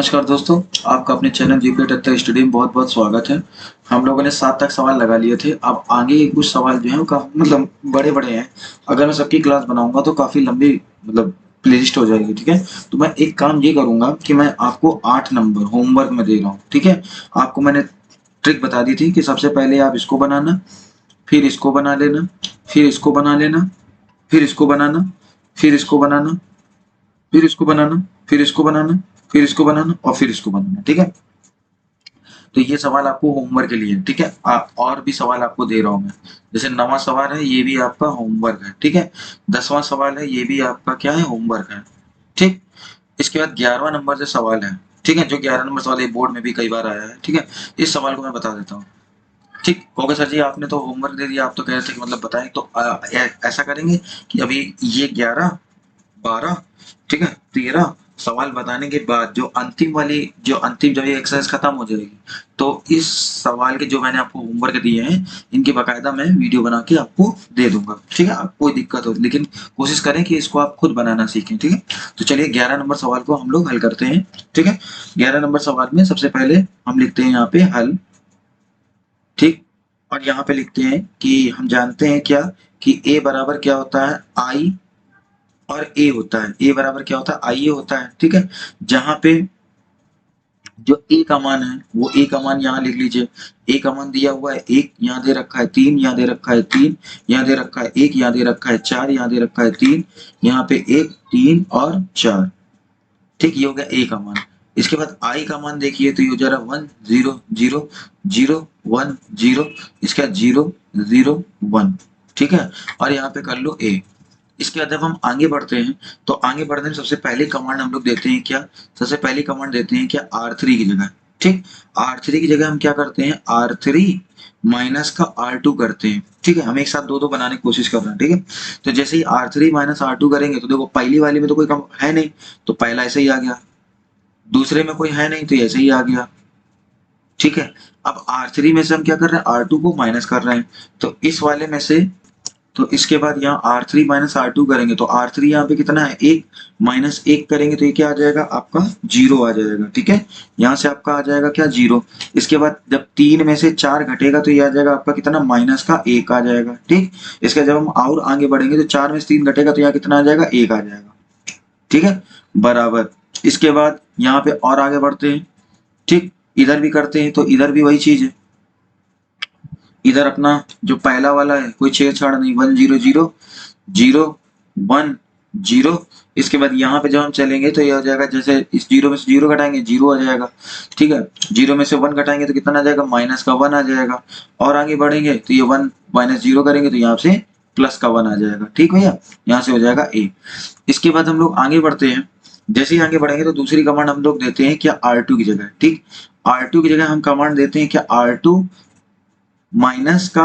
नमस्कार दोस्तों, आपका अपने चैनल जीके टेक स्टडी में बहुत बहुत स्वागत है। हम लोगों ने 7 तक सवाल लगा लिए थे। अब आगे कुछ सवाल जो है वो मतलब बड़े बड़े हैं। अगर मैं सबकी क्लास बनाऊंगा तो काफी लंबी मतलब प्लेलिस्ट हो जाएगी। ठीक है, तो मैं एक काम ये करूंगा कि मैं आपको 8 नंबर होमवर्क में दे रहा हूँ। ठीक है, आपको मैंने ट्रिक बता दी थी कि सबसे पहले आप इसको बनाना, फिर इसको बना लेना, फिर इसको बना लेना, फिर इसको बनाना, फिर इसको बनाना, फिर इसको बनाना, फिर इसको बनाना, फिर इसको बनाना और फिर इसको बनाना। ठीक है, तो ये सवाल आपको होमवर्क के लिए। ठीक है, और भी सवाल आपको दे रहा हूं मैं। जैसे 9वां सवाल है, ये भी आपका होमवर्क है। ठीक है, 10वां सवाल है, ये भी आपका क्या है, होमवर्क है। ठीक, इसके बाद 11वां नंबर से सवाल है। ठीक है, जो 11 नंबर सवाल है बोर्ड में भी कई बार आया है। ठीक है, इस सवाल को मैं बता देता हूँ। ठीक, कहोगे सर जी आपने तो होमवर्क दे दिया, आप तो कह रहे थे कि मतलब बताएं, तो ऐसा करेंगे कि अभी ये 11, 12, ठीक है, 13 सवाल बताने के बाद जो अंतिम जब ये एक्सरसाइज खत्म हो जाएगी, तो इस सवाल के जो मैंने आपको होमवर्क दिए हैं इनकी बाकायदा मैं वीडियो बना के आपको दे दूंगा। ठीक है, आपको कोई दिक्कत हो लेकिन कोशिश करें कि इसको आप खुद बनाना सीखें। ठीक है, तो चलिए 11 नंबर सवाल को हम लोग हल करते हैं। ठीक है, 11 नंबर सवाल में सबसे पहले हम लिखते हैं यहाँ पे हल। ठीक, और यहाँ पे लिखते हैं कि हम जानते हैं क्या कि a बराबर क्या होता है, i और ए होता है। ए बराबर क्या होता है, आई ए होता है। ठीक है, जहां पे जो ए का मान है वो ए का मान यहाँ लिख लीजिए। ए का मान दिया हुआ है 1, यहाँ दे रखा है 3, यहाँ दे रखा है 3, यहाँ दे रखा है 1, यहाँ दे रखा है 4, यहाँ दे रखा है 3, यहाँ पे 1, 3 और 4। ठीक, ये हो गया ए का मान। इसके बाद आई का मान देखिए तो ये हो जा रहा 1 0 0 0 1 0, इसके बाद 0 0 1। ठीक है, और यहाँ पे कर लो ए। इसके बाद जब हम आगे बढ़ते हैं तो आगे बढ़ने में सबसे पहली कमांड हम लोग देते हैं क्या, सबसे पहली कमांड देते हैं क्या, R3 की जगह। ठीक, R3 की जगह हम क्या करते हैं, R3 माइनस का R2 करते हैं। ठीक है, हम एक साथ दो दो बनाने की कोशिश कर रहे हैं। ठीक है, तो जैसे ही R3 माइनस R2 करेंगे तो देखो पहली वाली में तो कोई कम है नहीं, तो पहला ऐसे ही आ गया, दूसरे में कोई है नहीं तो ऐसे ही आ गया। ठीक है, अब R3 में से हम क्या कर रहे हैं, R2 को माइनस कर रहे हैं, तो इस वाले में से, तो इसके बाद यहाँ R3 माइनस R2 करेंगे तो R3 यहाँ पे कितना है, 1, माइनस 1 करेंगे तो ये क्या आ जाएगा आपका, 0 आ जाएगा। ठीक है, यहाँ से आपका आ जाएगा क्या, 0। इसके बाद जब 3 में से 4 घटेगा तो ये आ जाएगा आपका कितना, माइनस का 1 आ जाएगा। ठीक, इसके जब हम और आगे बढ़ेंगे तो 4 में से 3 घटेगा तो यहाँ कितना आ जाएगा, 1 आ जाएगा। ठीक है, बराबर। इसके बाद यहाँ पे और आगे बढ़ते हैं। ठीक, इधर भी करते हैं तो इधर भी वही चीज है। इधर अपना जो पहला वाला है कोई छेड़छाड़ नहीं, 1 0 0 0 1 0। इसके बाद यहाँ पे जब हम चलेंगे तो ये हो जाएगा, जैसे इस 0 में से 0 घटाएंगे 0 आ जाएगा। ठीक है, 0 में से 1 घटाएंगे तो कितना आ जाएगा, माइनस का 1 आ जाएगा। और आगे बढ़ेंगे तो ये 1 माइनस 0 करेंगे तो यहाँ से प्लस का 1 आ जाएगा। ठीक भैया, यहाँ से हो जाएगा ए। इसके बाद हम लोग आगे बढ़ते हैं। जैसे ही आगे बढ़ेंगे तो दूसरी कमांड हम लोग देते हैं क्या, R2 की जगह। ठीक, R2 की जगह हम कमांड देते हैं क्या, R2 माइनस का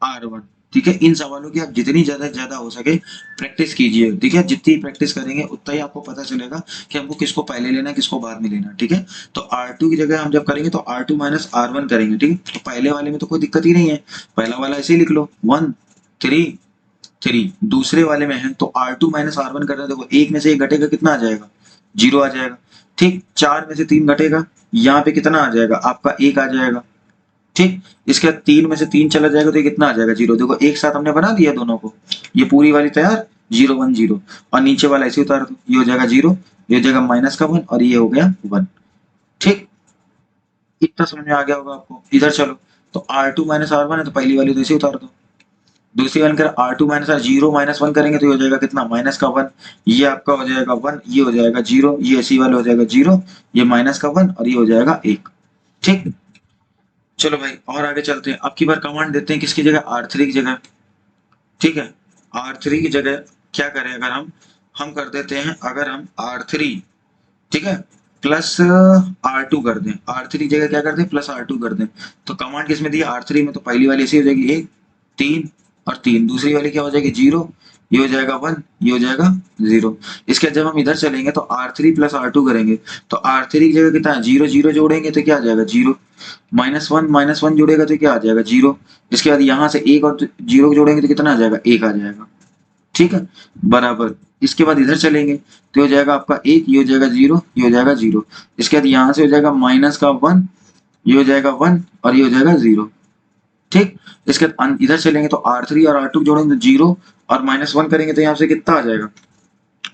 R1। ठीक है, इन सवालों की आप जितनी ज्यादा हो सके प्रैक्टिस कीजिए। ठीक है, जितनी प्रैक्टिस करेंगे उतना ही आपको पता चलेगा कि हमको किसको पहले लेना है किसको बाद में लेना। ठीक है, तो R2 की जगह हम जब करेंगे तो R2 माइनस R1 करेंगे। ठीक है, तो पहले वाले में तो कोई दिक्कत ही नहीं है, पहला वाला ऐसे ही लिख लो 1 3 3। दूसरे वाले में है तो R2 माइनस R1 कर रहे हैं, देखो 1 में से 1 घटेगा कितना आ जाएगा, 0 आ जाएगा। ठीक, 4 में से 3 घटेगा, यहाँ पे कितना आ जाएगा आपका, 1 आ जाएगा। ठीक, इसके बाद 3 में से 3 चला जाएगा तो ये कितना आ जाएगा, 0। देखो एक साथ हमने बना दिया दोनों को, ये पूरी वाली तैयार, 0 1 0, और नीचे वाला ऐसे उतार दो, ये हो जाएगा 0, ये हो जाएगा माइनस का 1 और ये हो गया 1। ठीक, इतना समझ में आ गया होगा आपको। इधर चलो, तो R2 माइनस R1 है तो पहली वाली तो ऐसे उतार दो, दूसरी वाली कर R2 माइनस R0 माइनस 1 करेंगे तो ये हो जाएगा कितना, माइनस का 1, ये आपका हो जाएगा 1, ये हो जाएगा 0, ये ऐसी वाला हो जाएगा 0, ये माइनस का 1 और ये हो जाएगा 1। ठीक, चलो भाई और आगे चलते हैं। अब की बार कमांड देते हैं किसकी जगह, R3 की जगह। ठीक है, R3 की जगह क्या करें, अगर हम कर देते हैं, अगर हम R3, ठीक है, प्लस R2 कर दें, R3 की जगह क्या कर दें, प्लस R2 कर दें, तो कमांड किस में दी है, R3 में, तो पहली वाली ऐसी हो जाएगी 1 3 और 3, दूसरी वाली क्या हो जाएगी 0, ये हो जाएगा 1, ये हो जाएगा 0। इसके बाद जब हम इधर चलेंगे तो R3 प्लस R2 करेंगे, तो R3 की जगह कितना है, 0 0 जोड़ेंगे तो क्या आ जाएगा 0, माइनस 1 जोड़ेगा तो क्या आ जाएगा 0। इसके बाद यहाँ से 1 और 0 जोड़ेंगे तो कितना आ जाएगा, 1 आ जाएगा। ठीक है, बराबर। इसके बाद इधर चलेंगे तो हो जाएगा आपका 1, ये हो जाएगा 0, ये हो जाएगा 0। इसके बाद यहाँ से हो जाएगा माइनस का 1, ये हो जाएगा 1 और ये हो जाएगा 0। ठीक, इसके बाद इधर चलेंगे तो R3 और R2 जोड़ेंगे तो 0 और -1 करेंगे तो यहाँ से कितना आ जाएगा,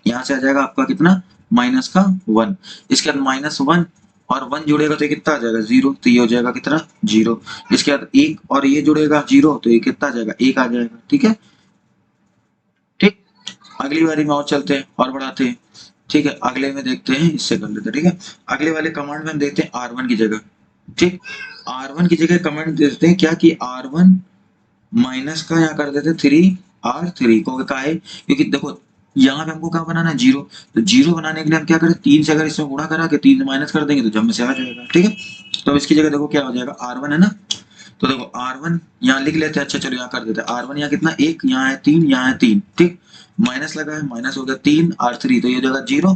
यहाँ से आ जाएगा आपका कितना, माइनस का 1। इसके बाद -1 और 1 जुड़ेगा तो ये कितना आ जाएगा 0, तो ये हो जाएगा कितना 0। इसके बाद 1 और ये जुड़ेगा 0 तो ये कितना आ जाएगा 1 आ जाएगा। ठीक है, ठीक, अगली बारी में और चलते हैं और बढ़ाते हैं। ठीक है, अगले में देखते हैं, इससे कर लेते हैं। ठीक है, अगले वाले कमांड में हम देखते हैं R1 की जगह। ठीक, R1 की जगह कमांड देते हैं क्या कि R1 माइनस का यहाँ कर देते 3R3 को, क्या है क्योंकि देखो यहाँ पे हमको क्या बनाना है 0, तो 0 बनाने के लिए हम क्या करें 3 से अगर इसमें गुणा करा के 3 से माइनस कर देंगे तो जब में से आ जाएगा। ठीक है, तो इसकी जगह देखो क्या हो जाएगा R1 है ना, तो देखो R1 यहाँ लिख लेते हैं। अच्छा चलो यहाँ कर देते हैं R1 यहाँ कितना 1, यहाँ है 3, यहाँ है 3। ठीक, माइनस लगा है, माइनस हो गया 3R3 तो ये हो जाएगा 0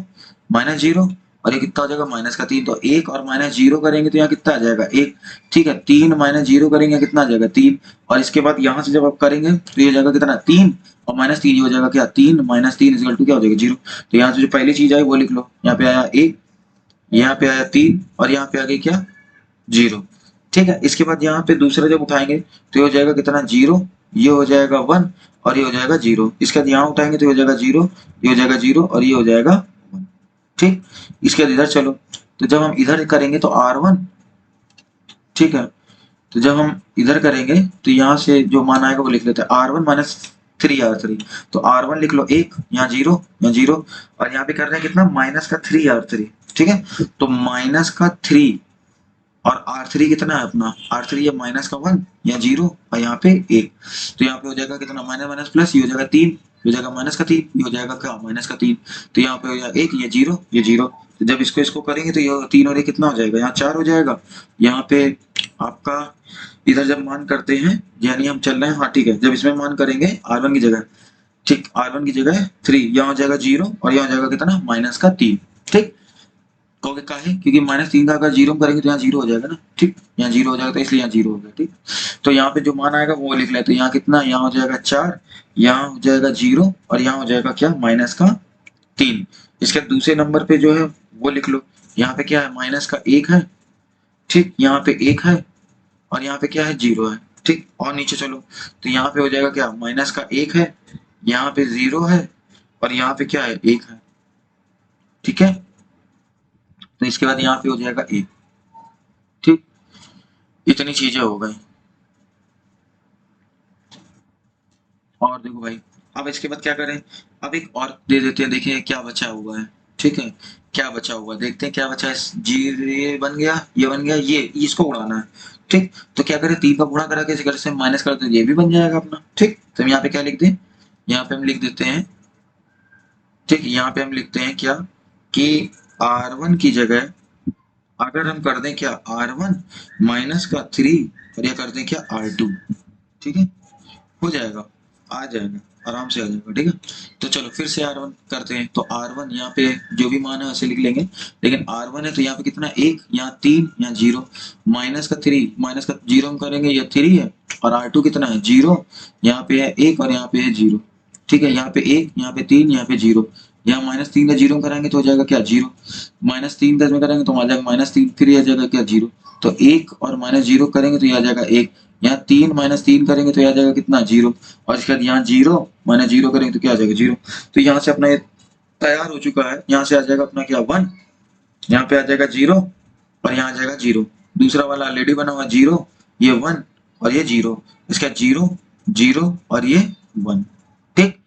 -0 और ये कितना हो जाएगा माइनस का 3, तो 1 और -0 करेंगे तो यहाँ कितना आ जाएगा 1। ठीक है, 3 -0 करेंगे कितना आ जाएगा 3 और इसके बाद यहाँ से जब आप करेंगे तो ये हो जाएगा कितना 3 और -3 ये हो जाएगा क्या 3 -3 इक्वल टू क्या हो जाएगा 0। तो यहाँ से जो पहली चीज आई वो लिख लो, यहाँ पे आया 1, यहाँ पे आया 3 और यहाँ पे आ गई क्या 0। ठीक है, इसके बाद यहाँ पे दूसरा जब उठाएंगे तो ये हो जाएगा कितना 0, ये हो जाएगा 1 और ये हो जाएगा 0। इसके बाद यहाँ उठाएंगे तो ये हो जाएगा 0, ये हो जाएगा 0 और ये हो जाएगा 1। ठीक, इसके बाद इधर चलो, तो जब हम इधर करेंगे तो R1, ठीक है, तो जब हम इधर करेंगे तो यहाँ से जो मान आएगा वो लिख लेते हैं R1 - 3R3, तो R1 लिख लो 1, यहाँ 0, यहाँ 0 और यहाँ पे कर रहे हैं कितना माइनस का 3R3। ठीक है, तो माइनस का 3 और R3 कितना है अपना, R3 ये माइनस का 1 या 0 और यहाँ पे 1, तो यहाँ पे हो जाएगा कितना माइनस माइनस प्लस, ये हो जाएगा 3, ये हो जाएगा माइनस का 3, ये हो जाएगा क्या माइनस का 3, तो यहाँ पे हो जाएगा 1, ये 0, ये 0। तो जब इसको करेंगे तो ये 3 और ये कितना हो जाएगा, यहाँ 4 हो जाएगा। यहाँ पे आपका इधर जब मान करते हैं यानी हम चल रहे हैं, हाँ ठीक है, जब इसमें मान करेंगे R1 की जगह, ठीक, R1 की जगह 3, यहाँ हो जाएगा 0 और यहाँ हो जाएगा कितना माइनस का 3। ठीक, कहोगे काहे, क्योंकि -3 का अगर 0 करेंगे तो यहाँ 0 हो जाएगा ना। ठीक, यहाँ 0 हो जाएगा तो इसलिए यहाँ 0 हो गया। ठीक, तो यहाँ पे जो मान आएगा वो लिख लेते हैं, यहाँ कितना, यहाँ हो जाएगा 4, यहाँ हो जाएगा 0 और यहाँ हो जाएगा क्या माइनस का 3। इसके दूसरे नंबर पे जो है वो लिख लो, यहाँ पे क्या है माइनस का 1 है, ठीक, यहाँ पे 1 है और यहाँ पे क्या है 0 है। ठीक, और नीचे चलो तो यहाँ पे हो जाएगा क्या माइनस का 1 है, यहाँ पे 0 है और यहाँ पे क्या है 1 है। ठीक है, तो इसके बाद यहाँ पे हो जाएगा 1। ठीक, इतनी चीजें हो गई। और देखो भाई अब इसके बाद क्या करें, अब एक और दे देते हैं, देखिए क्या बचा हुआ है। ठीक है, क्या बचा हुआ देखते हैं क्या बचा है, ये बन गया, ये बन गया, ये इसको उड़ाना है। ठीक, तो क्या करें 3 का गुणा करा के इसे से माइनस कर दो, ये भी बन जाएगा अपना। ठीक, तो हम यहाँ पे क्या लिख दें, यहाँ पे हम लिख देते हैं, ठीक, यहाँ पे हम लिखते हैं क्या कि R1 की जगह अगर हम कर दें क्या R1 माइनस का 3 और ये कर दें क्या R2। ठीक है, हो जाएगा, आ जाएगा, आराम से आ जाएगा। ठीक है, तो चलो फिर से R1 करते हैं, तो R1 यहाँ पे जो भी मान है वैसे लिख लेंगे, लेकिन R1 है तो यहाँ पे कितना 1, यहाँ 3, यहाँ 0, माइनस का 3, माइनस का 0 हम करेंगे, ये 3 है और R2 कितना है 0, यहाँ पे है 1 और यहाँ पे है 0। ठीक है, यहाँ पे 1, यहाँ पे 3, यहाँ पे 0, यहाँ -3 का 0 कराएंगे तो हो जाएगा क्या 0, -3 का इसमें करेंगे तो आ जाएगा -3, फिर ये आ जाएगा क्या 0, तो 1 और -0 करेंगे तो ये आ जाएगा 1, यहाँ 3 -3 करेंगे तो ये आ जाएगा कितना 0 और इसके बाद यहाँ 0 -0 करेंगे तो क्या आ जाएगा 0। तो यहाँ से अपना ये तैयार हो चुका है, यहाँ से आ जाएगा अपना क्या 1, यहाँ पे आ जाएगा 0 और यहाँ आ जाएगा 0, दूसरा वाला ऑलरेडी बना हुआ 0, ये 1 और ये 0, इसका 0 0 और ये 1। ठीक,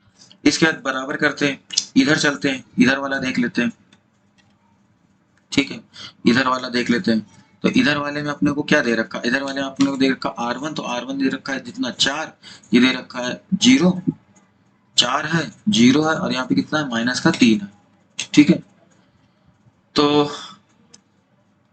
इसके बाद बराबर करते हैं, इधर चलते हैं, इधर वाला देख लेते हैं। ठीक है, इधर वाला देख लेते हैं, तो इधर वाले में अपने को क्या दे रखा है, इधर वाले में अपने को दे रखा R1, तो R1 दे रखा है जितना 4, ये दे रखा है 0, 4 है 0 है और यहाँ पे कितना है माइनस का 3 है। ठीक है, तो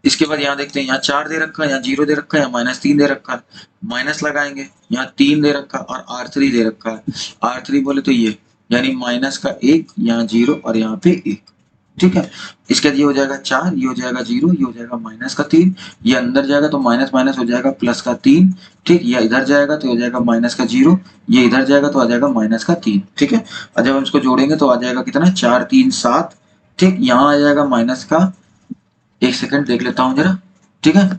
इसके बाद यहाँ देखते हैं, यहाँ 4 दे रखा है, यहाँ 0 दे रखा है, यहाँ -3 दे रखा है, माइनस लगाएंगे, यहाँ 3 दे रखा है और R3 दे रखा है। R3 बोले तो ये यानी माइनस का 1, यहाँ 0 और यहाँ पे 1। ठीक है। इसके बाद ये हो जाएगा 4, ये हो जाएगा 0, ये हो जाएगा -3, ये अंदर जाएगा तो माइनस माइनस हो जाएगा +3, ठीक। ये इधर जाएगा तो हो जाएगा -0, ये इधर जाएगा तो आ जाएगा -3, ठीक है। और जब हम इसको जोड़ेंगे तो आ जाएगा कितना, 4 3 7, ठीक। यहाँ आ जाएगा माइनस का, एक सेकंड देख लेता हूँ जरा, ठीक है,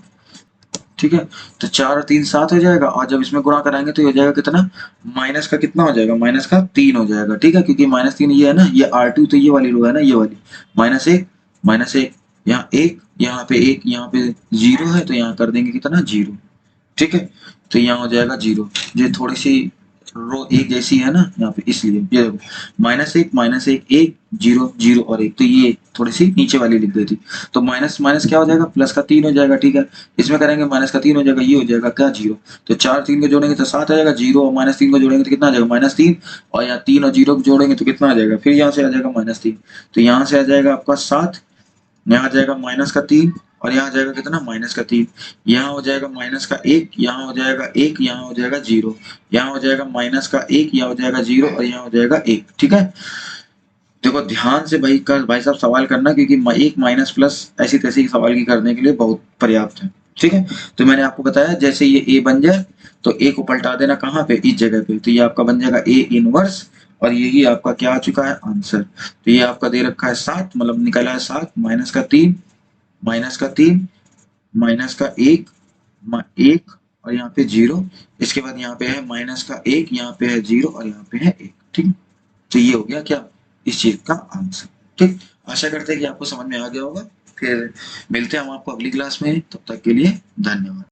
ठीक है। तो 4 और 3 7 हो जाएगा, और जब इसमें गुणा कराएंगे तो ये हो जाएगा कितना, माइनस का कितना हो जाएगा, -3 हो जाएगा, ठीक है। क्योंकि -3 ये है ना, ये R2 तो ये वाली रो है ना, ये वाली -1, यहाँ 1, यहाँ पे 1, यहाँ पे 0 है तो यहाँ कर देंगे कितना, 0, ठीक है। तो यहाँ हो जाएगा 0, ये थोड़ी सी रो एक जैसी है ना यहाँ पे, इसलिए ये -1 1 0 0 और 1, तो ये थोड़ी सी नीचे वाली लिख देती। तो माइनस माइनस क्या हो जाएगा, +3 हो जाएगा, ठीक है। इसमें करेंगे -3 हो जाएगा, ये हो जाएगा क्या, 0। तो 4 3 को जोड़ेंगे तो 7 आ जाएगा, 0 और -3 को जोड़ेंगे तो कितना आ जाएगा, -3, और यहाँ 3 और 0 को जोड़ेंगे तो कितना आ जाएगा, फिर यहाँ से आ जाएगा -3, तो यहाँ से आ जाएगा आपका 7, यहाँ आ जाएगा -3, और यहाँ आ जाएगा कितना, -3, यहाँ हो जाएगा -1, यहाँ हो जाएगा 1, यहाँ हो जाएगा 0, यहाँ हो जाएगा -1, यहाँ हो जाएगा 0, और यहाँ हो जाएगा 1, ठीक है। देखो ध्यान से भाई साहब सवाल करना, क्योंकि एक माइनस प्लस ऐसी तैसी सवाल की करने के लिए बहुत पर्याप्त है, ठीक है। तो मैंने आपको बताया जैसे ये ए बन जाए तो ए को पलटा देना कहाँ पे, इस जगह पे, तो ये आपका बन जाएगा ए इनवर्स, और यही आपका क्या आ चुका है, आंसर। तो ये आपका दे रखा है 7, मतलब निकला है 7, -3, -3, -1, 1, और यहाँ पे 0, इसके बाद यहाँ पे है -1, यहाँ पे है 0, और यहाँ पे है 1, ठीक है। तो ये हो गया क्या, इस चीज का आंसर, ठीक। आशा करते हैं कि आपको समझ में आ गया होगा। फिर मिलते हैं हम आपको अगली क्लास में, तब तक के लिए धन्यवाद।